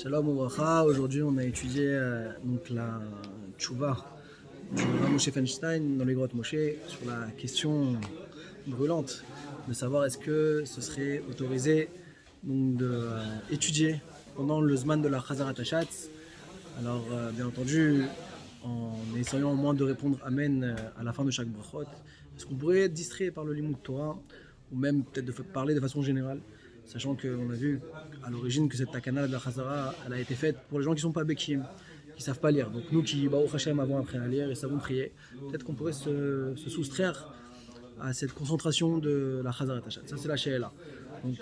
Shalom Obracha, aujourd'hui on a étudié donc la tchouva du Rav Moshe Feinstein dans les grottes Moshe sur la question brûlante de savoir est-ce que ce serait autorisé donc d'étudier pendant le Zman de la Chazarat Hashatz. Alors bien entendu en essayant au moins de répondre Amen à la fin de chaque brachot. Est-ce qu'on pourrait être distrait par le Limud Torah ou même peut-être de parler de façon générale, sachant qu'on a vu à l'origine que cette takana de la Chazara elle a été faite pour les gens qui ne sont pas Bekim, qui ne savent pas lire. Donc nous qui, Baruch Hashem, avons appris à lire et savons prier, peut-être qu'on pourrait se soustraire à cette concentration de la Chazarat Hashat. Ça c'est la She'ela. Donc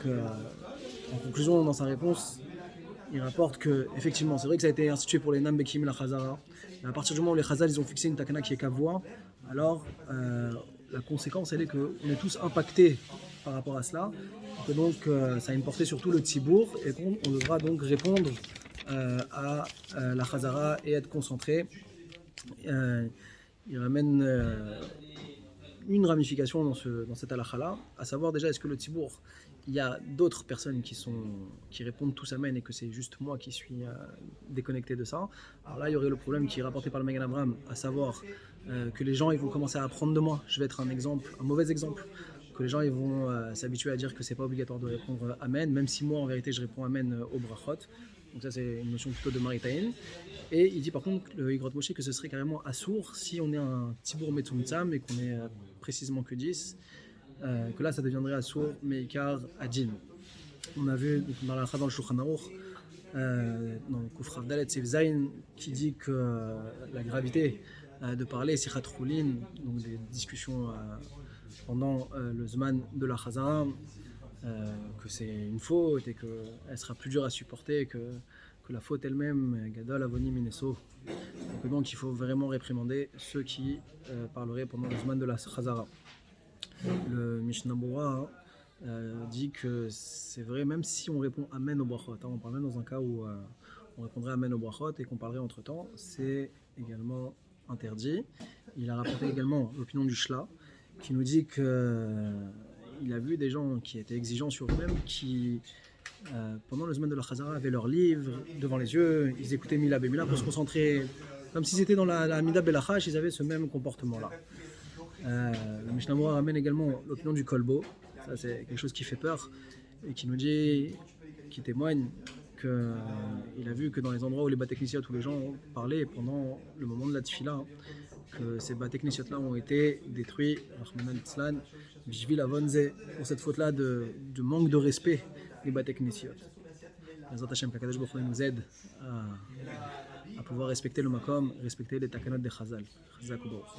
en conclusion, dans sa réponse, il rapporte que effectivement, c'est vrai que ça a été institué pour les Nam Bekim la Chazara. Mais à partir du moment où les Chazal ils ont fixé une takana qui est kavua, alors la conséquence elle est qu'on est tous impactés par rapport à cela. Et que donc ça a une portée sur tout le Tzibour et qu'on devra donc répondre à la Chazara et être concentré. Il ramène une ramification dans cette halakha-là, à savoir déjà est-ce que le Tzibour, il y a d'autres personnes qui répondent tous Amen et que c'est juste moi qui suis déconnecté de ça. Alors là, il y aurait le problème qui est rapporté par le Magen Avraham, à savoir que les gens ils vont commencer à apprendre de moi. Je vais être un exemple, un mauvais exemple. Que les gens ils vont s'habituer à dire que c'est pas obligatoire de répondre Amen, même si moi en vérité je réponds Amen au brachot. Donc ça c'est une notion plutôt de Maritaïn. Et il dit par contre, le Igrot Moshe, que ce serait carrément assourd si on est un Tibour Metzumtzam et qu'on est précisément que 10, que là ça deviendrait assourd, Meikar Adin. On a vu dans la dans le Shulchan Aruch, dans le Kuf Rav Dalet Seif Zayin, qui dit que la gravité de parler, Sichat Choulin, donc des discussions pendant le Zman de la Chazara, que c'est une faute et qu'elle sera plus dure à supporter que la faute elle-même, Gadol Avonim Ineso. Donc il faut vraiment réprimander ceux qui parleraient pendant le Zman de la Chazara. Le Mishnah Bora dit que c'est vrai, même si on répond Amen au brachot, on parle même dans un cas où on répondrait Amen au brachot et qu'on parlerait entre temps, c'est également interdit. Il a rapporté également l'opinion du Shla, qui nous dit qu'il a vu des gens qui étaient exigeants sur eux-mêmes, qui pendant le Zman de la Chazara avaient leurs livres devant les yeux, ils écoutaient Mila Bemila pour se concentrer, comme s'ils étaient dans la Mida Belachash, ils avaient ce même comportement-là. Le Mishnah Moura ramène également l'opinion du Kolbo, ça c'est quelque chose qui fait peur, et qui nous dit, qui témoigne qu'il a vu que dans les endroits où les bateknisiot, où les gens parlaient pendant le moment de la tfila, que ces bateknisiot-là ont été détruits, Rahman al-Tzlan, Bishvil Avonze, pour cette faute-là de manque de respect des bateknisiot. Bezrat Hashem, qu'Akadosh Baruch Hu nous aide à pouvoir respecter le makom, respecter les takanot des Chazal. Chazak U'Baruch.